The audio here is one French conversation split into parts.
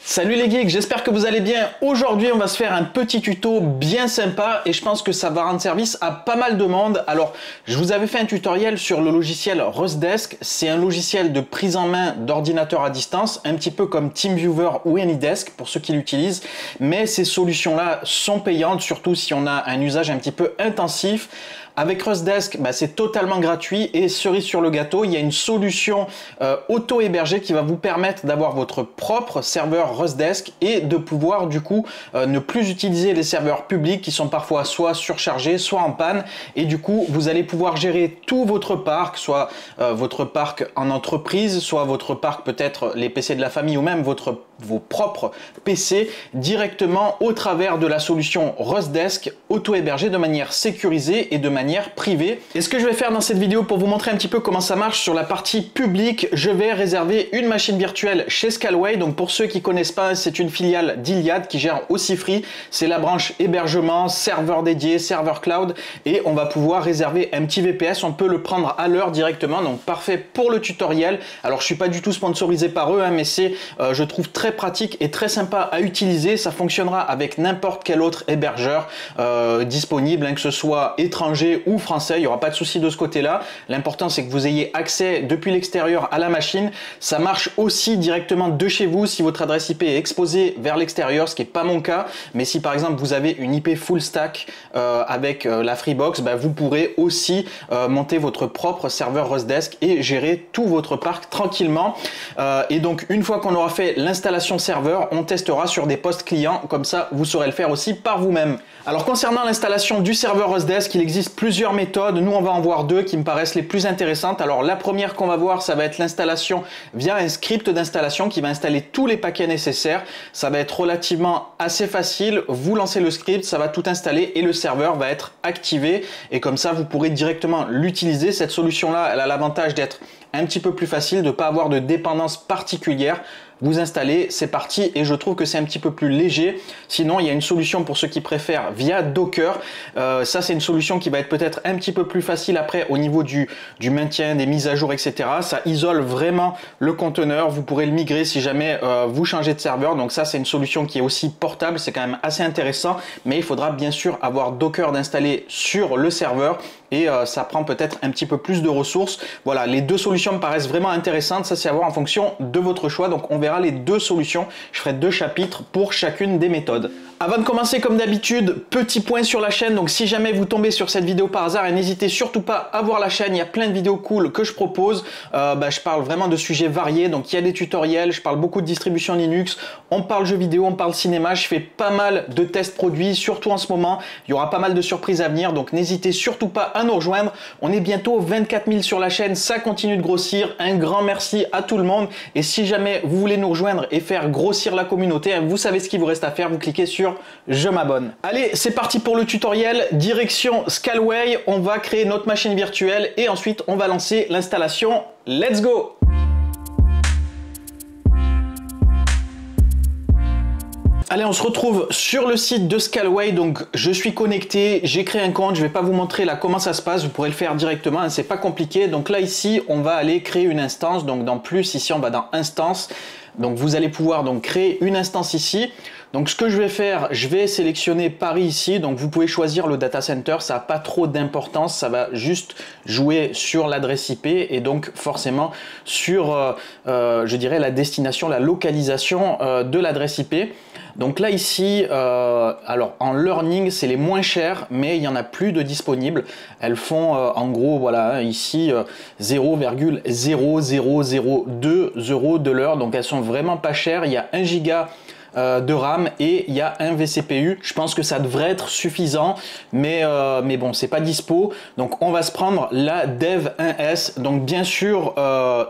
Salut les geeks, j'espère que vous allez bien. Aujourd'hui, on va se faire un petit tuto bien sympa et je pense que ça va rendre service à pas mal de monde. Alors, je vous avais fait un tutoriel sur le logiciel Rustdesk. C'est un logiciel de prise en main d'ordinateur à distance, un petit peu comme TeamViewer ou AnyDesk pour ceux qui l'utilisent. Mais ces solutions-là sont payantes, surtout si on a un usage un petit peu intensif. Avec Rustdesk, c'est totalement gratuit et cerise sur le gâteau, il y a une solution auto-hébergée qui va vous permettre d'avoir votre propre serveur Rustdesk et de pouvoir du coup ne plus utiliser les serveurs publics qui sont parfois soit surchargés, soit en panne. Et du coup, vous allez pouvoir gérer tout votre parc, soit votre parc en entreprise, soit votre parc peut-être les PC de la famille ou même vos propres PC directement au travers de la solution Rustdesk auto-hébergée de manière sécurisée et de manière privée. Et ce que je vais faire dans cette vidéo pour vous montrer un petit peu comment ça marche sur la partie publique, je vais réserver une machine virtuelle chez Scaleway. Donc pour ceux qui connaissent pas, c'est une filiale d'Iliad qui gère aussi Free. C'est la branche hébergement, serveur dédié, serveur cloud et on va pouvoir réserver un petit VPS. On peut le prendre à l'heure directement, donc parfait pour le tutoriel. Alors je suis pas du tout sponsorisé par eux, mais c'est je trouve très pratique et très sympa à utiliser. Ça fonctionnera avec n'importe quel autre hébergeur disponible, que ce soit étranger ou français, il n'y aura pas de souci de ce côté-là. L'important, c'est que vous ayez accès depuis l'extérieur à la machine. Ça marche aussi directement de chez vous si votre adresse IP est exposée vers l'extérieur, ce qui n'est pas mon cas. Mais si par exemple vous avez une IP full stack avec la Freebox, vous pourrez aussi monter votre propre serveur Rustdesk et gérer tout votre parc tranquillement. Et donc une fois qu'on aura fait l'installation serveur, on testera sur des postes clients. Comme ça, vous saurez le faire aussi par vous-même. Alors concernant l'installation du serveur Rustdesk, il existe plusieurs méthodes. Nous, on va en voir deux qui me paraissent les plus intéressantes. Alors la première qu'on va voir, ça va être l'installation via un script d'installation qui va installer tous les paquets nécessaires. Ça va être relativement assez facile. Vous lancez le script, ça va tout installer et le serveur va être activé. Et comme ça, vous pourrez directement l'utiliser. Cette solution-là, elle a l'avantage d'être un petit peu plus facile, de ne pas avoir de dépendance particulière. Vous installez, c'est parti, et je trouve que c'est un petit peu plus léger. Sinon, il y a une solution pour ceux qui préfèrent via Docker. Ça, c'est une solution qui va être peut-être un petit peu plus facile après au niveau du maintien, des mises à jour, etc. Ça isole vraiment le conteneur. Vous pourrez le migrer si jamais vous changez de serveur. Donc ça, c'est une solution qui est aussi portable. C'est quand même assez intéressant, mais il faudra bien sûr avoir Docker d'installer sur le serveur. Et ça prend peut-être un petit peu plus de ressources. Voilà, les deux solutions me paraissent vraiment intéressantes. Ça, c'est à voir en fonction de votre choix. Donc, on verra les deux solutions. Je ferai deux chapitres pour chacune des méthodes. Avant de commencer, comme d'habitude, petit point sur la chaîne. Donc, si jamais vous tombez sur cette vidéo par hasard, n'hésitez surtout pas à voir la chaîne. Il y a plein de vidéos cool que je propose. Je parle vraiment de sujets variés. Donc, il y a des tutoriels. Je parle beaucoup de distribution Linux. On parle jeux vidéo, on parle cinéma. Je fais pas mal de tests produits, surtout en ce moment. Il y aura pas mal de surprises à venir. Donc, n'hésitez surtout pas à nous rejoindre. On est bientôt 24 000 sur la chaîne. Ça continue de grossir. Un grand merci à tout le monde. Et si jamais vous voulez nous rejoindre et faire grossir la communauté, vous savez ce qu'il vous reste à faire. Vous cliquez sur je m'abonne. Allez, c'est parti pour le tutoriel. Direction Scaleway. On va créer notre machine virtuelle et ensuite on va lancer l'installation. Let's go! Allez, on se retrouve sur le site de Scaleway. Donc, je suis connecté, j'ai créé un compte. Je ne vais pas vous montrer là comment ça se passe. Vous pourrez le faire directement, hein, c'est pas compliqué. Donc là, ici, on va aller créer une instance. Donc, dans plus, ici, on va dans instance. Donc, vous allez pouvoir donc créer une instance ici. Donc, ce que je vais faire, je vais sélectionner Paris ici. Donc, vous pouvez choisir le data center. Ça n'a pas trop d'importance. Ça va juste jouer sur l'adresse IP et donc forcément sur, je dirais, la destination, la localisation de l'adresse IP. Donc là ici, alors en learning c'est les moins chers, mais il n'y en a plus de disponibles. Elles font en gros voilà ici 0,0002 € de l'heure, donc elles sont vraiment pas chères. Il y a 1 giga de RAM et il y a un vCPU. Je pense que ça devrait être suffisant, mais bon, c'est pas dispo. Donc on va se prendre la Dev 1S. Donc bien sûr,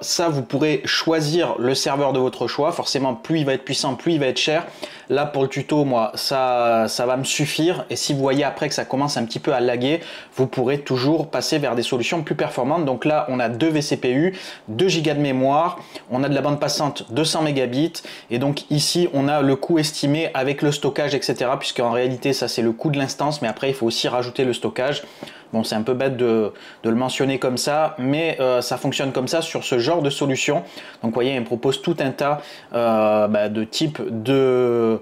ça vous pourrez choisir le serveur de votre choix. Forcément, plus il va être puissant, plus il va être cher. Là pour le tuto, moi, ça va me suffire. Et si vous voyez après que ça commence un petit peu à laguer, vous pourrez toujours passer vers des solutions plus performantes. Donc là, on a 2 vCPU, 2 Go de mémoire, on a de la bande passante 200 mégabits. Et donc ici, on a le coût estimé avec le stockage, etc. Puisqu'en réalité, ça c'est le coût de l'instance, mais après, il faut aussi rajouter le stockage. Bon, c'est un peu bête de le mentionner comme ça, mais ça fonctionne comme ça sur ce genre de solution. Donc vous voyez, il me propose tout un tas de types de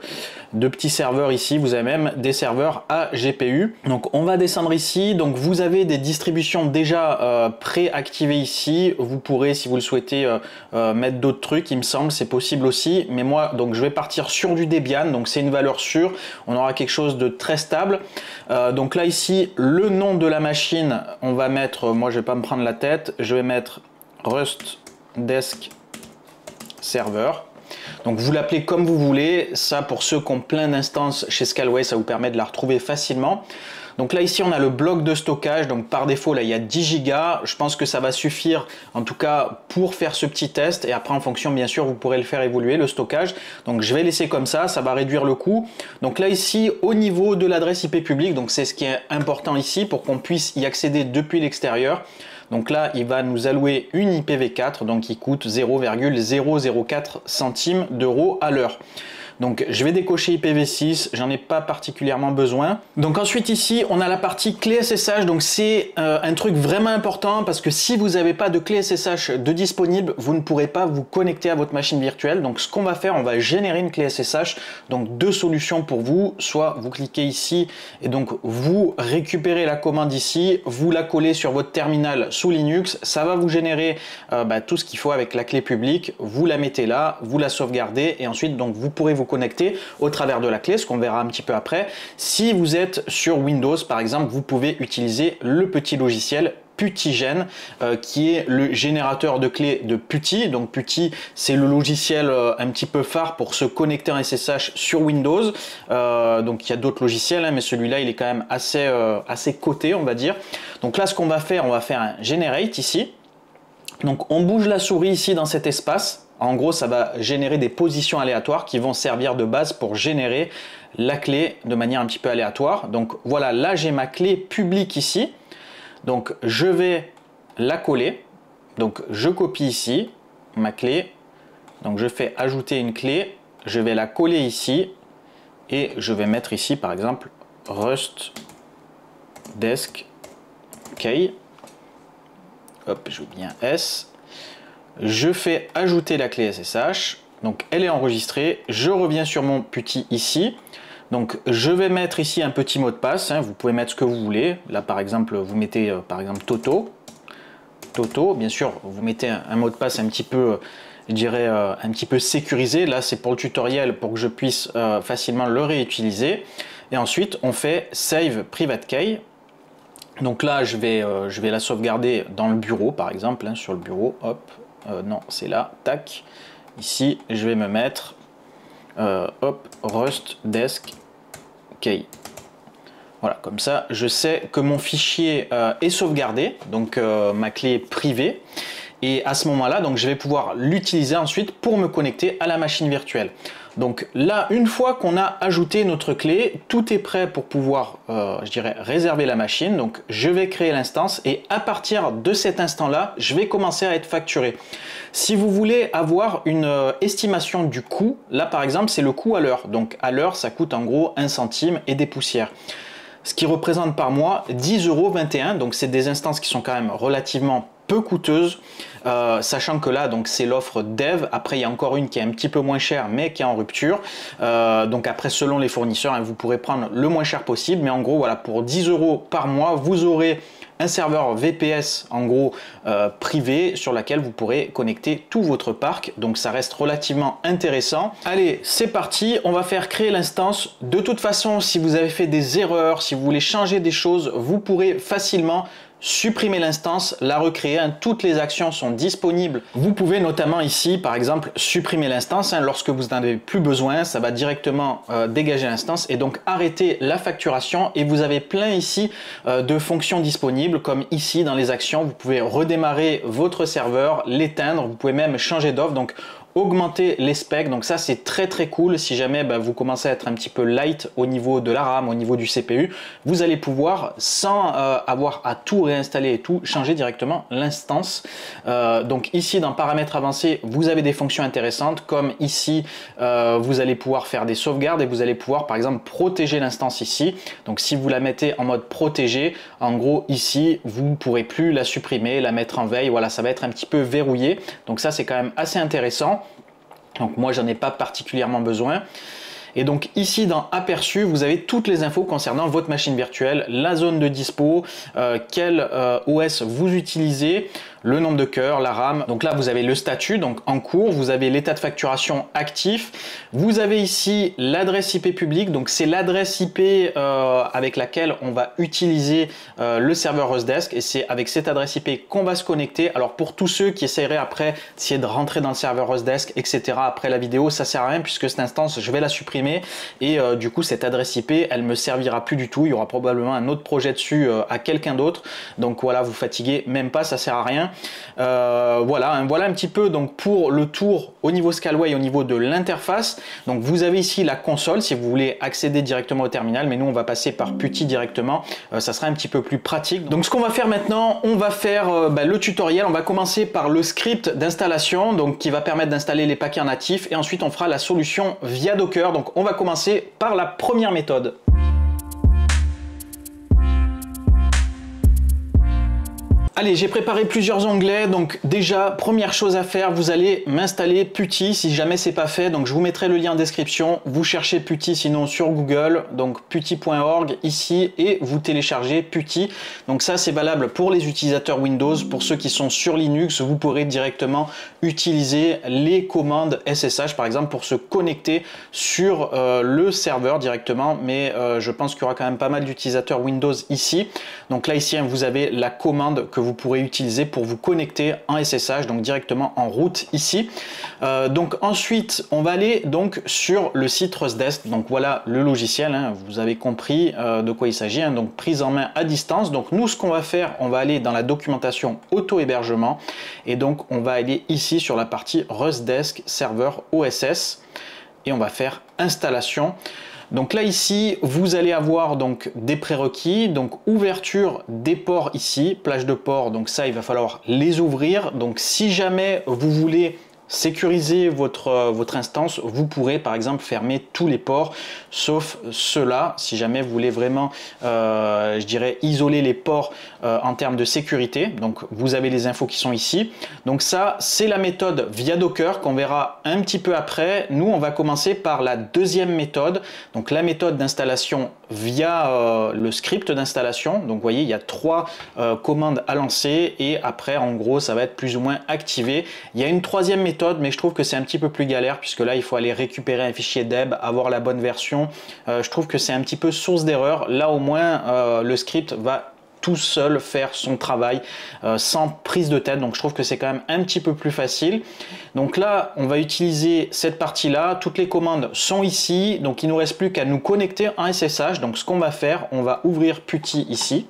petits serveurs ici. Vous avez même des serveurs à GPU. Donc on va descendre ici. Donc vous avez des distributions déjà préactivées ici. Vous pourrez, si vous le souhaitez, mettre d'autres trucs. Il me semble, c'est possible aussi. Mais moi, donc je vais partir sur du Debian. Donc c'est une valeur sûre. On aura quelque chose de très stable. Donc là ici, le nom de la machine, on va mettre, moi je vais pas me prendre la tête, je vais mettre Rust Desk Server. Donc vous l'appelez comme vous voulez, ça pour ceux qui ont plein d'instances chez Scalway, ça vous permet de la retrouver facilement. Donc là ici on a le bloc de stockage, donc par défaut là il y a 10 Go, je pense que ça va suffire en tout cas pour faire ce petit test et après en fonction bien sûr vous pourrez le faire évoluer le stockage. Donc je vais laisser comme ça va réduire le coût. Donc là ici au niveau de l'adresse IP publique, donc c'est ce qui est important ici pour qu'on puisse y accéder depuis l'extérieur. Donc là, il va nous allouer une IPv4, donc qui coûte 0,004 centimes d'euros à l'heure. Donc je vais décocher IPv6, j'en ai pas particulièrement besoin. Donc ensuite ici, on a la partie clé SSH, donc c'est un truc vraiment important parce que si vous n'avez pas de clé SSH de disponible, vous ne pourrez pas vous connecter à votre machine virtuelle. Donc ce qu'on va faire, on va générer une clé SSH, donc deux solutions pour vous. Soit vous cliquez ici et donc vous récupérez la commande ici, vous la collez sur votre terminal sous Linux, ça va vous générer tout ce qu'il faut avec la clé publique, vous la mettez là, vous la sauvegardez et ensuite donc vous pourrez vous connecter au travers de la clé, ce qu'on verra un petit peu après. Si vous êtes sur Windows par exemple, vous pouvez utiliser le petit logiciel PuTTyGen qui est le générateur de clés de PuTTy. Donc PuTTy c'est le logiciel un petit peu phare pour se connecter en SSH sur Windows. Donc il y a d'autres logiciels mais celui-là il est quand même assez coté on va dire. Donc là ce qu'on va faire, on va faire un generate ici. Donc on bouge la souris ici dans cet espace. En gros, ça va générer des positions aléatoires qui vont servir de base pour générer la clé de manière un petit peu aléatoire. Donc voilà, là j'ai ma clé publique ici. Donc je vais la coller. Donc je copie ici ma clé. Donc je fais ajouter une clé. Je vais la coller ici. Et je vais mettre ici par exemple Rust Desk Key. Hop, j'oublie un S. Je fais ajouter la clé SSH, donc elle est enregistrée, je reviens sur mon PuTTy ici, donc je vais mettre ici un petit mot de passe, vous pouvez mettre ce que vous voulez, là par exemple vous mettez par exemple Toto, bien sûr vous mettez un mot de passe un petit peu, je dirais un petit peu sécurisé, là c'est pour le tutoriel pour que je puisse facilement le réutiliser, et ensuite on fait Save Private Key. Donc là je vais la sauvegarder dans le bureau par exemple, sur le bureau, hop. Non, c'est là, tac. Ici, je vais me mettre hop, Rust Desk Key. Voilà, comme ça, je sais que mon fichier est sauvegardé, donc ma clé privée. Et à ce moment-là, donc je vais pouvoir l'utiliser ensuite pour me connecter à la machine virtuelle. Donc là, une fois qu'on a ajouté notre clé, tout est prêt pour pouvoir, je dirais, réserver la machine. Donc je vais créer l'instance et à partir de cet instant-là, je vais commencer à être facturé. Si vous voulez avoir une estimation du coût, là par exemple, c'est le coût à l'heure. Donc à l'heure, ça coûte en gros 1 centime et des poussières. Ce qui représente par mois 10,21 €. Donc c'est des instances qui sont quand même relativement peu coûteuses, sachant que là donc c'est l'offre dev. Après il y a encore une qui est un petit peu moins chère mais qui est en rupture, donc après selon les fournisseurs vous pourrez prendre le moins cher possible, mais en gros voilà, pour 10 € par mois vous aurez un serveur VPS en gros privé sur laquelle vous pourrez connecter tout votre parc, donc ça reste relativement intéressant. Allez, c'est parti, on va faire créer l'instance. De toute façon, si vous avez fait des erreurs, si vous voulez changer des choses, vous pourrez facilement supprimer l'instance, la recréer, toutes les actions sont disponibles. Vous pouvez notamment ici par exemple supprimer l'instance, lorsque vous n'en avez plus besoin, ça va directement dégager l'instance et donc arrêter la facturation, et vous avez plein ici de fonctions disponibles, comme ici dans les actions, vous pouvez redémarrer votre serveur, l'éteindre, vous pouvez même changer d'offre. Donc augmenter les specs. Donc ça c'est très cool. Si jamais vous commencez à être un petit peu light au niveau de la RAM, au niveau du CPU, vous allez pouvoir sans avoir à tout réinstaller et tout, changer directement l'instance. Donc ici dans paramètres avancés, vous avez des fonctions intéressantes comme ici vous allez pouvoir faire des sauvegardes et vous allez pouvoir par exemple protéger l'instance ici. Donc si vous la mettez en mode protégé, en gros ici vous ne pourrez plus la supprimer, la mettre en veille. Voilà, ça va être un petit peu verrouillé. Donc ça c'est quand même assez intéressant. Donc moi j'en ai pas particulièrement besoin. Et donc ici dans aperçu, vous avez toutes les infos concernant votre machine virtuelle, la zone de dispo, quel OS vous utilisez, le nombre de cœurs, la RAM. Donc là vous avez le statut, donc en cours, vous avez l'état de facturation actif, vous avez ici l'adresse IP publique, donc c'est l'adresse IP avec laquelle on va utiliser le serveur Rustdesk, et c'est avec cette adresse IP qu'on va se connecter. Alors pour tous ceux qui essaieraient après d'essayer de rentrer dans le serveur Rustdesk, etc. après la vidéo, ça sert à rien puisque cette instance je vais la supprimer. Et du coup cette adresse IP elle me servira plus du tout, il y aura probablement un autre projet dessus à quelqu'un d'autre, donc voilà, vous fatiguez même pas, ça sert à rien. Voilà un petit peu donc pour le tour au niveau Scaleway, au niveau de l'interface. Donc vous avez ici la console si vous voulez accéder directement au terminal, mais nous on va passer par PuTTY directement, ça sera un petit peu plus pratique. Donc ce qu'on va faire maintenant, on va faire le tutoriel. On va commencer par le script d'installation, donc qui va permettre d'installer les paquets en natif, et ensuite on fera la solution via Docker. Donc on va commencer par la première méthode. Allez, j'ai préparé plusieurs onglets. Donc déjà, première chose à faire, vous allez m'installer PuTTY si jamais c'est pas fait. Donc je vous mettrai le lien en description. Vous cherchez PuTTY sinon sur Google, donc putty.org ici, et vous téléchargez PuTTY. Donc ça c'est valable pour les utilisateurs Windows. Pour ceux qui sont sur Linux, vous pourrez directement utiliser les commandes SSH par exemple pour se connecter sur le serveur directement. Mais je pense qu'il y aura quand même pas mal d'utilisateurs Windows ici. Donc là ici, vous avez la commande que vous pourrez utiliser pour vous connecter en SSH, donc directement en route ici. Donc ensuite on va aller donc sur le site Rustdesk. Donc voilà le logiciel, vous avez compris de quoi il s'agit, donc prise en main à distance. Donc nous ce qu'on va faire, on va aller dans la documentation auto-hébergement, et donc on va aller ici sur la partie Rustdesk serveur OSS et on va faire installation. Donc là ici vous allez avoir donc des prérequis, donc ouverture des ports ici, plage de ports, donc ça il va falloir les ouvrir. Donc si jamais vous voulez sécuriser votre instance, vous pourrez par exemple fermer tous les ports sauf ceux-là si jamais vous voulez vraiment je dirais isoler les ports en termes de sécurité. Donc vous avez les infos qui sont ici. Donc ça c'est la méthode via Docker qu'on verra un petit peu après. Nous on va commencer par la deuxième méthode, donc la méthode d'installation via le script d'installation. Donc vous voyez il y a trois commandes à lancer et après en gros ça va être plus ou moins activé. Il y a une troisième méthode mais je trouve que c'est un petit peu plus galère puisque là il faut aller récupérer un fichier deb, avoir la bonne version. Je trouve que c'est un petit peu source d'erreur. Là au moins le script va tout seul faire son travail sans prise de tête, donc je trouve que c'est quand même un petit peu plus facile. Donc là on va utiliser cette partie là, toutes les commandes sont ici, donc il ne nous reste plus qu'à nous connecter en SSH. Donc ce qu'on va faire, on va ouvrir PuTTY ici.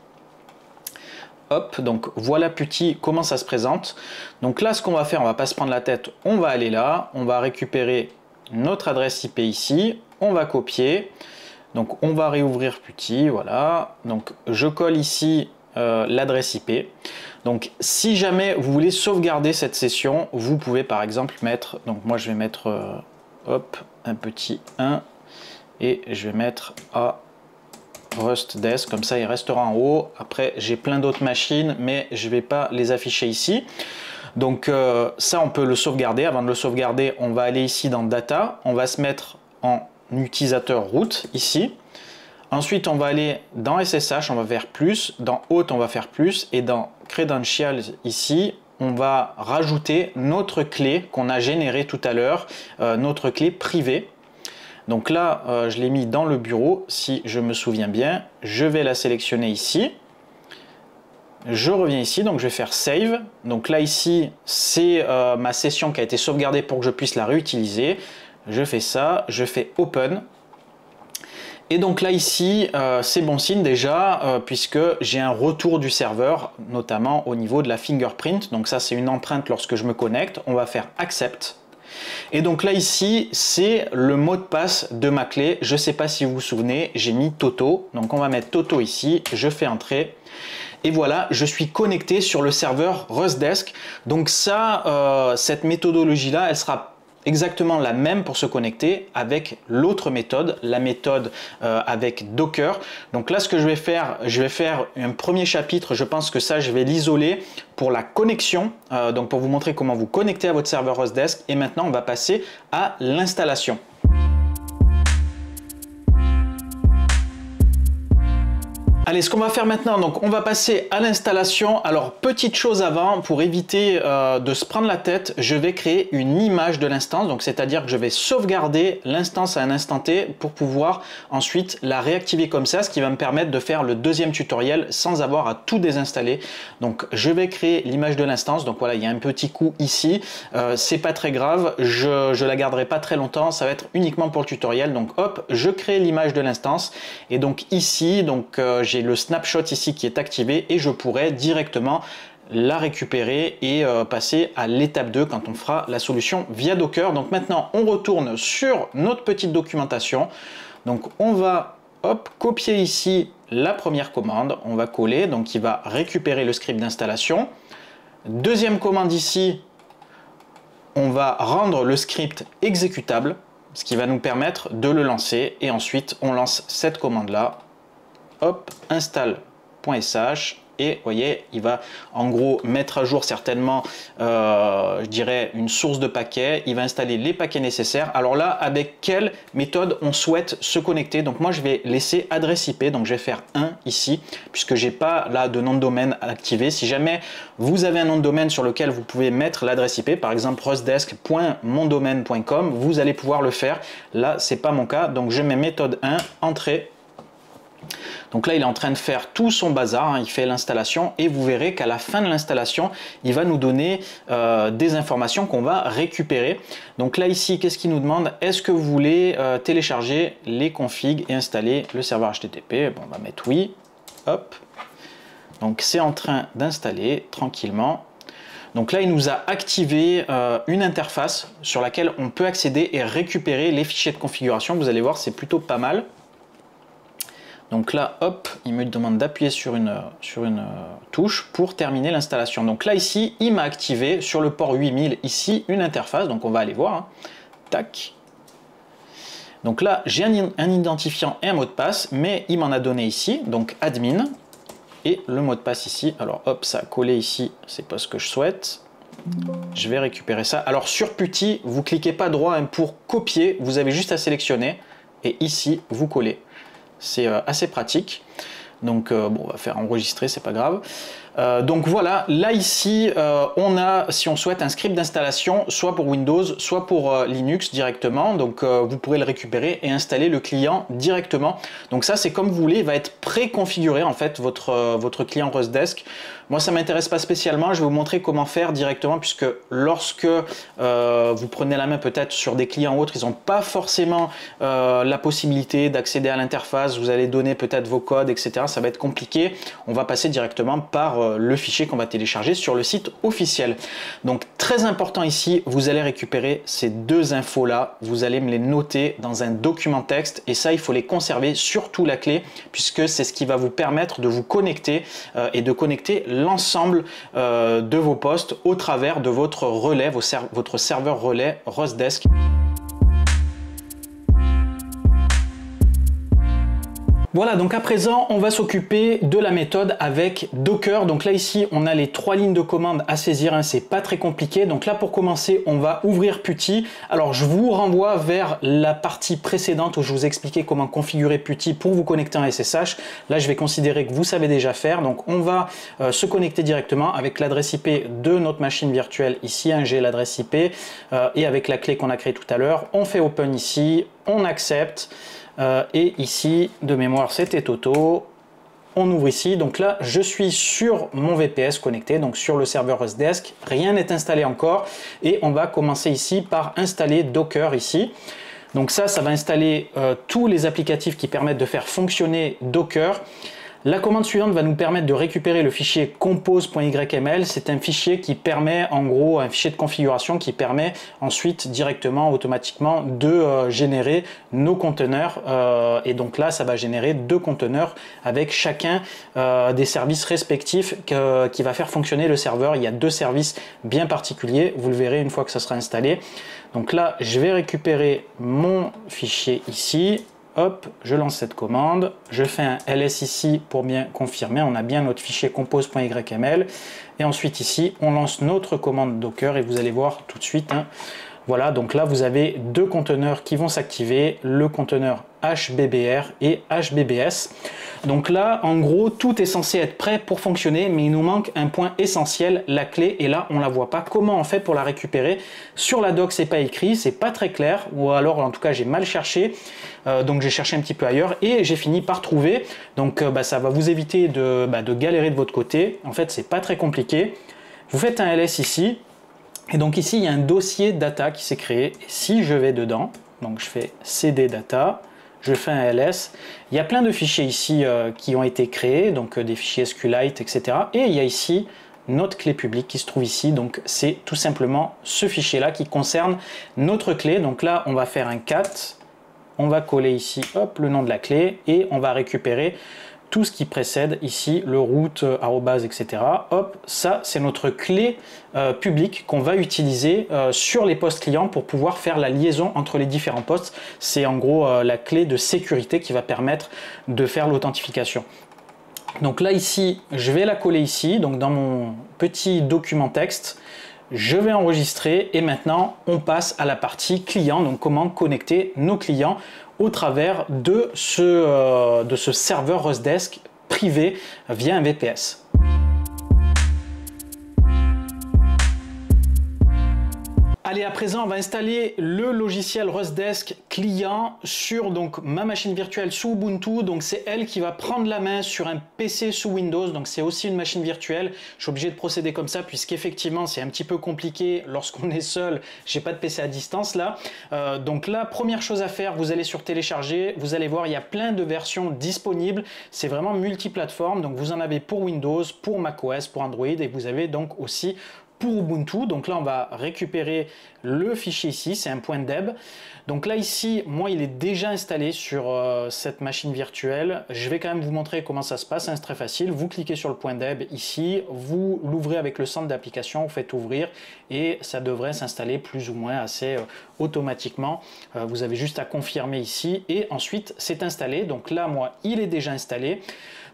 Hop, donc voilà PuTTY, comment ça se présente. Donc là ce qu'on va faire, on va pas se prendre la tête, on va aller là, on va récupérer notre adresse IP ici, on va copier, donc on va réouvrir PuTTY, voilà, donc je colle ici l'adresse IP. Donc si jamais vous voulez sauvegarder cette session, vous pouvez par exemple mettre, donc moi je vais mettre hop, un petit 1 et je vais mettre A Rustdesk, comme ça il restera en haut. Après j'ai plein d'autres machines mais je vais pas les afficher ici. Donc ça on peut le sauvegarder. Avant de le sauvegarder, on va aller ici dans Data, on va se mettre en utilisateur root ici. Ensuite on va aller dans SSH, on va faire plus, dans Auth on va faire plus, et dans Credentials ici on va rajouter notre clé qu'on a générée tout à l'heure, notre clé privée. Donc là, je l'ai mis dans le bureau, si je me souviens bien. Je vais la sélectionner ici. Je reviens ici, donc je vais faire Save. Donc là, ici, c'est ma session qui a été sauvegardée pour que je puisse la réutiliser. Je fais ça, je fais Open. Et donc là, ici, c'est bon signe déjà, puisque j'ai un retour du serveur, notamment au niveau de la fingerprint. Donc ça, c'est une empreinte lorsque je me connecte. On va faire Accept. Et donc là ici, c'est le mot de passe de ma clé. Je ne sais pas si vous vous souvenez, j'ai mis Toto. Donc on va mettre Toto ici, je fais entrer. Et voilà, je suis connecté sur le serveur Rustdesk. Donc ça, cette méthodologie-là, elle sera exactement la même pour se connecter avec l'autre méthode, la méthode avec Docker. Donc là, ce que je vais faire un premier chapitre. Je pense que ça, je vais l'isoler pour la connexion, donc pour vous montrer comment vous connecter à votre serveur Rustdesk. Et maintenant, on va passer à l'installation. Allez, ce qu'on va faire maintenant, donc on va passer à l'installation. Alors, petite chose avant, pour éviter de se prendre la tête, je vais créer une image de l'instance. Donc, c'est-à-dire que je vais sauvegarder l'instance à un instant T pour pouvoir ensuite la réactiver comme ça, ce qui va me permettre de faire le deuxième tutoriel sans avoir à tout désinstaller. Donc, je vais créer l'image de l'instance. Donc voilà, il y a un petit coup ici. C'est pas très grave, je la garderai pas très longtemps. Ça va être uniquement pour le tutoriel. Donc, hop, je crée l'image de l'instance. Et donc ici, j'ai le snapshot ici qui est activé et je pourrais directement la récupérer et passer à l'étape 2 quand on fera la solution via Docker. Donc maintenant, on retourne sur notre petite documentation. Donc on va copier ici la première commande, on va coller, donc il va récupérer le script d'installation. Deuxième commande ici, on va rendre le script exécutable, ce qui va nous permettre de le lancer et ensuite on lance cette commande là. Hop, install.sh et vous voyez, il va en gros mettre à jour certainement, je dirais, une source de paquets. Il va installer les paquets nécessaires. Alors là, avec quelle méthode on souhaite se connecter? Donc moi, je vais laisser adresse IP. Donc je vais faire 1 ici, puisque j'ai pas là de nom de domaine activé. Si jamais vous avez un nom de domaine sur lequel vous pouvez mettre l'adresse IP, par exemple rustdesk.mondomaine.com, vous allez pouvoir le faire. Là, c'est pas mon cas. Donc je mets méthode 1, entrée. Donc là, il est en train de faire tout son bazar, hein, il fait l'installation et vous verrez qu'à la fin de l'installation, il va nous donner des informations qu'on va récupérer. Donc là, ici, qu'est-ce qu'il nous demande? Est-ce que vous voulez télécharger les configs et installer le serveur HTTP? Bon, on va mettre oui. Hop. Donc c'est en train d'installer tranquillement. Donc là, il nous a activé une interface sur laquelle on peut accéder et récupérer les fichiers de configuration. Vous allez voir, c'est plutôt pas mal. Donc là, hop, il me demande d'appuyer sur une touche pour terminer l'installation. Donc là, ici, il m'a activé sur le port 8000, ici, une interface. Donc on va aller voir. Hein. Tac. Donc là, j'ai un identifiant et un mot de passe, mais il m'en a donné ici, donc admin. Et le mot de passe ici. Alors hop, ça a collé ici, c'est pas ce que je souhaite. Je vais récupérer ça. Alors sur PuTTY, vous cliquez pas droit hein, pour copier, vous avez juste à sélectionner. Et ici, vous collez. C'est assez pratique. Donc bon, on va faire enregistrer, c'est pas grave. Donc voilà, là ici, on a, si on souhaite, un script d'installation, soit pour Windows, soit pour Linux directement. Donc vous pourrez le récupérer et installer le client directement. Donc ça, c'est comme vous voulez, il va être préconfiguré en fait, votre client Rustdesk. Moi, ça ne m'intéresse pas spécialement. Je vais vous montrer comment faire directement, puisque lorsque vous prenez la main peut-être sur des clients autres, ils n'ont pas forcément la possibilité d'accéder à l'interface. Vous allez donner peut-être vos codes, etc. Ça va être compliqué. On va passer directement par le fichier qu'on va télécharger sur le site officiel. Donc, très important ici, vous allez récupérer ces deux infos-là. Vous allez me les noter dans un document texte. Et ça, il faut les conserver, surtout la clé, puisque c'est ce qui va vous permettre de vous connecter et de connecter l'ensemble de vos postes au travers de votre relais, votre serveur relais Rustdesk. Voilà, donc à présent, on va s'occuper de la méthode avec Docker. Donc là, ici, on a les 3 lignes de commande à saisir, hein, c'est pas très compliqué. Donc là, pour commencer, on va ouvrir PuTTY. Alors, je vous renvoie vers la partie précédente où je vous expliquais comment configurer PuTTY pour vous connecter en SSH. Là, je vais considérer que vous savez déjà faire. Donc, on va se connecter directement avec l'adresse IP de notre machine virtuelle ici. Hein, j'ai l'adresse IP et avec la clé qu'on a créée tout à l'heure, on fait Open ici, on accepte. Et ici, de mémoire, c'était Toto. On ouvre ici. Donc là, je suis sur mon VPS connecté, donc sur le serveur Rustdesk. Rien n'est installé encore. Et on va commencer ici par installer Docker ici. Donc ça va installer tous les applicatifs qui permettent de faire fonctionner Docker. La commande suivante va nous permettre de récupérer le fichier compose.yml. C'est un fichier qui permet, en gros, un fichier de configuration qui permet ensuite directement, automatiquement, de générer nos conteneurs. Et donc là, ça va générer 2 conteneurs avec chacun des services respectifs qui va faire fonctionner le serveur. Il y a 2 services bien particuliers. Vous le verrez une fois que ça sera installé. Donc là, je vais récupérer mon fichier ici. Hop, je lance cette commande, je fais un ls ici pour bien confirmer, on a bien notre fichier compose.yml et ensuite ici on lance notre commande docker et vous allez voir tout de suite, hein. Voilà, donc là vous avez 2 conteneurs qui vont s'activer, le conteneur HBBR et HBBS. Donc là, en gros, tout est censé être prêt pour fonctionner, mais il nous manque un point essentiel, la clé, et là, on la voit pas. Comment on fait pour la récupérer? Sur la doc, c'est pas écrit, c'est pas très clair, ou alors, en tout cas, j'ai mal cherché, donc j'ai cherché un petit peu ailleurs, et j'ai fini par trouver. Donc, ça va vous éviter de galérer de votre côté. En fait, c'est pas très compliqué. Vous faites un ls ici, et donc ici, il y a un dossier data qui s'est créé. Et si je vais dedans, donc je fais cd data, je fais un ls, il y a plein de fichiers ici qui ont été créés, donc des fichiers SQLite, etc. Et il y a ici notre clé publique qui se trouve ici, donc c'est tout simplement ce fichier-là qui concerne notre clé. Donc là, on va faire un cat, on va coller ici, hop, le nom de la clé, et on va récupérer tout ce qui précède ici, le root, arrobase, etc. Hop, ça c'est notre clé publique qu'on va utiliser sur les postes clients pour pouvoir faire la liaison entre les différents postes. C'est en gros la clé de sécurité qui va permettre de faire l'authentification. Donc là ici, je vais la coller ici, donc dans mon petit document texte. Je vais enregistrer et maintenant on passe à la partie client, donc comment connecter nos clients au travers de ce serveur Rustdesk privé via un VPS. Allez, à présent, on va installer le logiciel Rustdesk client sur donc ma machine virtuelle sous Ubuntu. Donc c'est elle qui va prendre la main sur un PC sous Windows. Donc c'est aussi une machine virtuelle. Je suis obligé de procéder comme ça puisqu'effectivement c'est un petit peu compliqué lorsqu'on est seul. J'ai pas de PC à distance là. Donc la première chose à faire, vous allez sur télécharger. Vous allez voir, il y a plein de versions disponibles. C'est vraiment multiplateforme. Donc vous en avez pour Windows, pour macOS, pour Android et vous avez donc aussi pour Ubuntu. Donc là on va récupérer le fichier ici, c'est un point .deb. Donc là ici, moi il est déjà installé sur cette machine virtuelle. Je vais quand même vous montrer comment ça se passe, hein, c'est très facile. Vous cliquez sur le point .deb ici, vous l'ouvrez avec le centre d'application, vous faites ouvrir et ça devrait s'installer plus ou moins assez automatiquement. Vous avez juste à confirmer ici et ensuite c'est installé. Donc là moi il est déjà installé.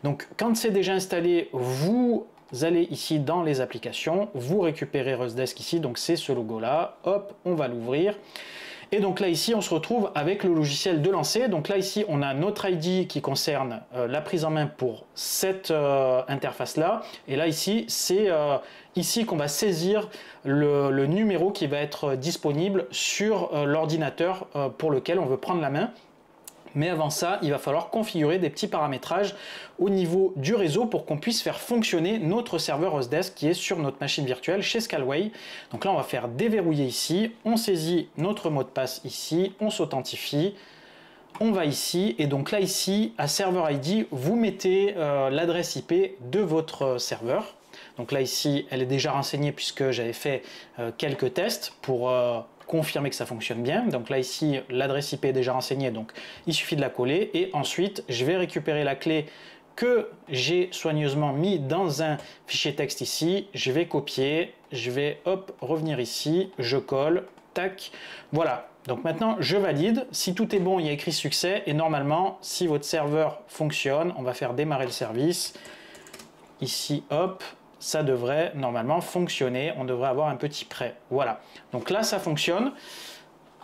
Donc quand c'est déjà installé, vous allez ici dans les applications, vous récupérez Rustdesk ici, donc c'est ce logo là, hop, on va l'ouvrir. Et donc là ici on se retrouve avec le logiciel de lancer. Donc là ici on a notre ID qui concerne la prise en main pour cette interface là. Et là ici c'est ici qu'on va saisir le numéro qui va être disponible sur l'ordinateur pour lequel on veut prendre la main. Mais avant ça, il va falloir configurer des petits paramétrages au niveau du réseau pour qu'on puisse faire fonctionner notre serveur Rustdesk qui est sur notre machine virtuelle chez Scalway. Donc là, on va faire déverrouiller ici, on saisit notre mot de passe ici, on s'authentifie, on va ici, et donc là ici, à Server ID, vous mettez l'adresse IP de votre serveur. Donc là ici, elle est déjà renseignée puisque j'avais fait quelques tests pour confirmer que ça fonctionne bien. Donc là ici l'adresse IP est déjà renseignée, donc il suffit de la coller et ensuite je vais récupérer la clé que j'ai soigneusement mis dans un fichier texte ici, je vais copier, je vais hop revenir ici, je colle, tac, voilà. Donc maintenant je valide, si tout est bon il y a écrit succès et normalement si votre serveur fonctionne, on va faire démarrer le service, ici hop, ça devrait normalement fonctionner, on devrait avoir un petit prêt, voilà. Donc là ça fonctionne,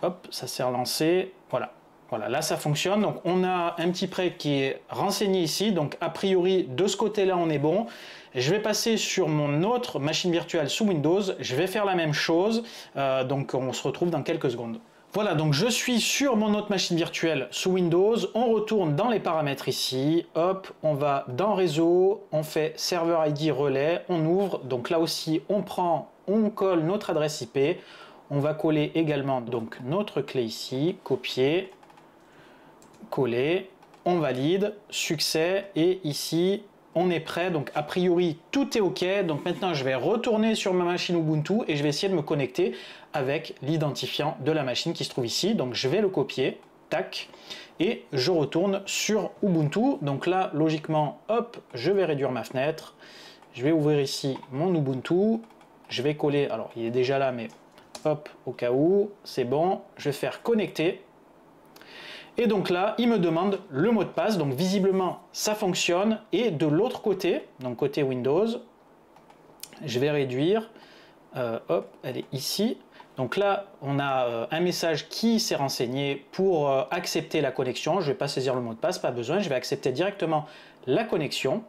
hop, ça s'est relancé, voilà. Voilà, là ça fonctionne, donc on a un petit prêt qui est renseigné ici, donc a priori de ce côté-là on est bon. Je vais passer sur mon autre machine virtuelle sous Windows, je vais faire la même chose, donc on se retrouve dans quelques secondes. Voilà, donc je suis sur mon autre machine virtuelle sous Windows, on retourne dans les paramètres ici, hop, on va dans réseau, on fait serveur ID relais, on ouvre, donc là aussi on colle notre adresse IP, on va coller également donc notre clé ici, copier, coller, on valide, succès, et ici on est prêt. Donc a priori tout est ok. Donc maintenant je vais retourner sur ma machine Ubuntu et je vais essayer de me connecter avec l'identifiant de la machine qui se trouve ici. Donc je vais le copier, tac, et je retourne sur Ubuntu. Donc là logiquement, hop, je vais réduire ma fenêtre, je vais ouvrir ici mon Ubuntu, je vais coller, alors il est déjà là mais hop, au cas où, c'est bon, je vais faire connecter. Et donc là, il me demande le mot de passe, donc visiblement ça fonctionne. Et de l'autre côté, donc côté Windows, je vais réduire, hop, elle est ici. Donc là, on a un message qui s'est renseigné pour accepter la connexion. Je ne vais pas saisir le mot de passe, pas besoin, je vais accepter directement la connexion.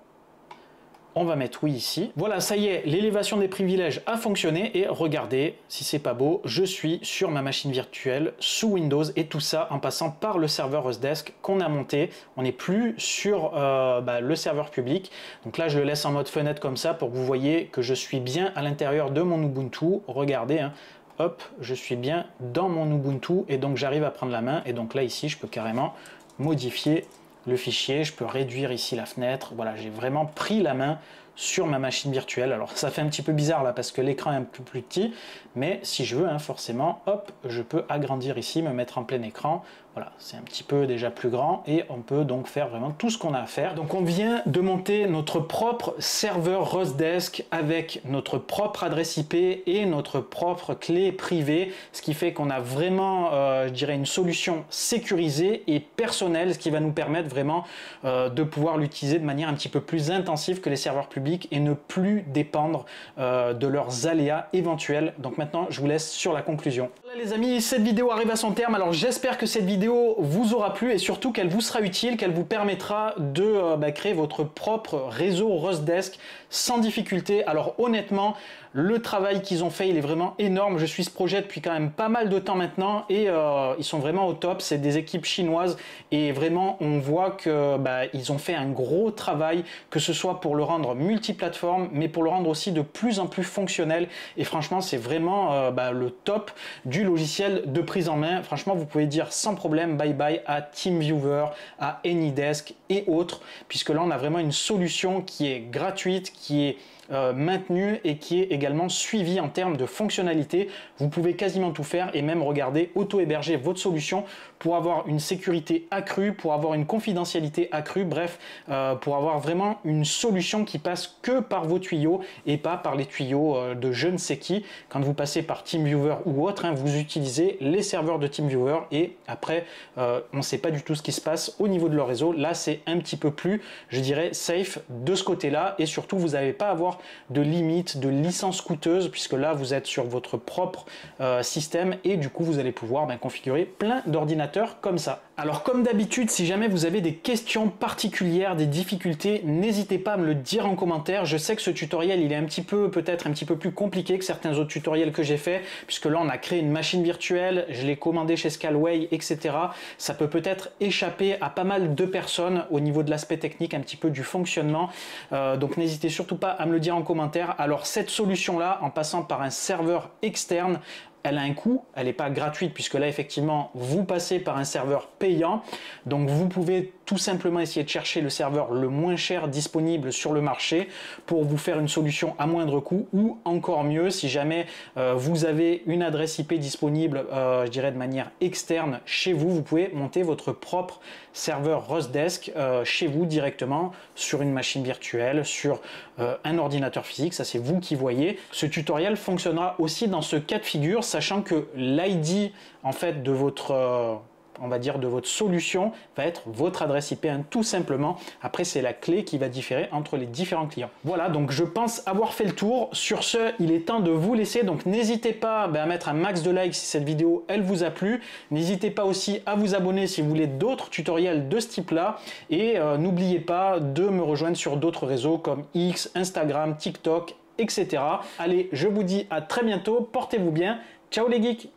On va mettre oui ici. Voilà, ça y est, l'élévation des privilèges a fonctionné et regardez, si c'est pas beau, je suis sur ma machine virtuelle sous Windows et tout ça en passant par le serveur Rustdesk qu'on a monté. On n'est plus sur le serveur public. Donc là, je le laisse en mode fenêtre comme ça pour que vous voyez que je suis bien à l'intérieur de mon Ubuntu. Regardez, hein. Hop, je suis bien dans mon Ubuntu et donc j'arrive à prendre la main. Et donc là, ici, je peux carrément modifier le fichier, je peux réduire ici la fenêtre. Voilà, j'ai vraiment pris la main sur ma machine virtuelle. Alors ça fait un petit peu bizarre là parce que l'écran est un peu plus petit, mais si je veux, hein, forcément, hop, je peux agrandir ici, me mettre en plein écran. Voilà, c'est un petit peu déjà plus grand et on peut donc faire vraiment tout ce qu'on a à faire. Donc on vient de monter notre propre serveur Rustdesk avec notre propre adresse IP et notre propre clé privée, ce qui fait qu'on a vraiment, je dirais, une solution sécurisée et personnelle, ce qui va nous permettre vraiment de pouvoir l'utiliser de manière un petit peu plus intensive que les serveurs publics et ne plus dépendre de leurs aléas éventuels. Donc maintenant, je vous laisse sur la conclusion. Voilà les amis, cette vidéo arrive à son terme. Alors j'espère que cette vidéo vous aura plu et surtout qu'elle vous sera utile, qu'elle vous permettra de créer votre propre réseau Rustdesk sans difficulté. Alors honnêtement, le travail qu'ils ont fait, il est vraiment énorme. Je suis ce projet depuis quand même pas mal de temps maintenant et ils sont vraiment au top. C'est des équipes chinoises et vraiment on voit que ils ont fait un gros travail, que ce soit pour le rendre multiplateforme, mais pour le rendre aussi de plus en plus fonctionnel. Et franchement, c'est vraiment le top du logiciel de prise en main. Franchement, vous pouvez dire sans problème bye bye à TeamViewer, à AnyDesk et autres, puisque là on a vraiment une solution qui est gratuite, qui est maintenu et qui est également suivi en termes de fonctionnalité. Vous pouvez quasiment tout faire et même regarder auto-héberger votre solution pour avoir une sécurité accrue, pour avoir une confidentialité accrue, bref, pour avoir vraiment une solution qui passe que par vos tuyaux et pas par les tuyaux de je ne sais qui. Quand vous passez par TeamViewer ou autre, hein, vous utilisez les serveurs de TeamViewer et après, on ne sait pas du tout ce qui se passe au niveau de leur réseau. Là, c'est un petit peu plus, je dirais, safe de ce côté-là et surtout, vous n'allez pas avoir de limites, de licences coûteuses puisque là, vous êtes sur votre propre système et du coup, vous allez pouvoir configurer plein d'ordinateurs comme ça. Alors comme d'habitude, si jamais vous avez des questions particulières, des difficultés, n'hésitez pas à me le dire en commentaire. Je sais que ce tutoriel, il est un petit peu, peut-être un petit peu plus compliqué que certains autres tutoriels que j'ai fait, puisque là, on a créé une machine virtuelle, je l'ai commandé chez Scalway, etc. Ça peut peut-être échapper à pas mal de personnes au niveau de l'aspect technique, un petit peu du fonctionnement. Donc n'hésitez surtout pas à me le dire en commentaire. Alors cette solution-là, en passant par un serveur externe, elle a un coût, elle n'est pas gratuite puisque là effectivement vous passez par un serveur payant, donc vous pouvez tout simplement essayer de chercher le serveur le moins cher disponible sur le marché pour vous faire une solution à moindre coût, ou encore mieux si jamais vous avez une adresse IP disponible, je dirais de manière externe chez vous, vous pouvez monter votre propre serveur Rustdesk chez vous directement sur une machine virtuelle, sur un ordinateur physique, ça c'est vous qui voyez. Ce tutoriel fonctionnera aussi dans ce cas de figure, sachant que l'ID en fait de votre on va dire de votre solution va être votre adresse IP, hein, tout simplement. Après, c'est la clé qui va différer entre les différents clients. Voilà, donc je pense avoir fait le tour. Sur ce, il est temps de vous laisser. Donc n'hésitez pas à mettre un max de likes si cette vidéo elle vous a plu. N'hésitez pas aussi à vous abonner si vous voulez d'autres tutoriels de ce type-là. Et n'oubliez pas de me rejoindre sur d'autres réseaux comme X, Instagram, TikTok, etc. Allez, je vous dis à très bientôt. Portez-vous bien. Ciao les geeks!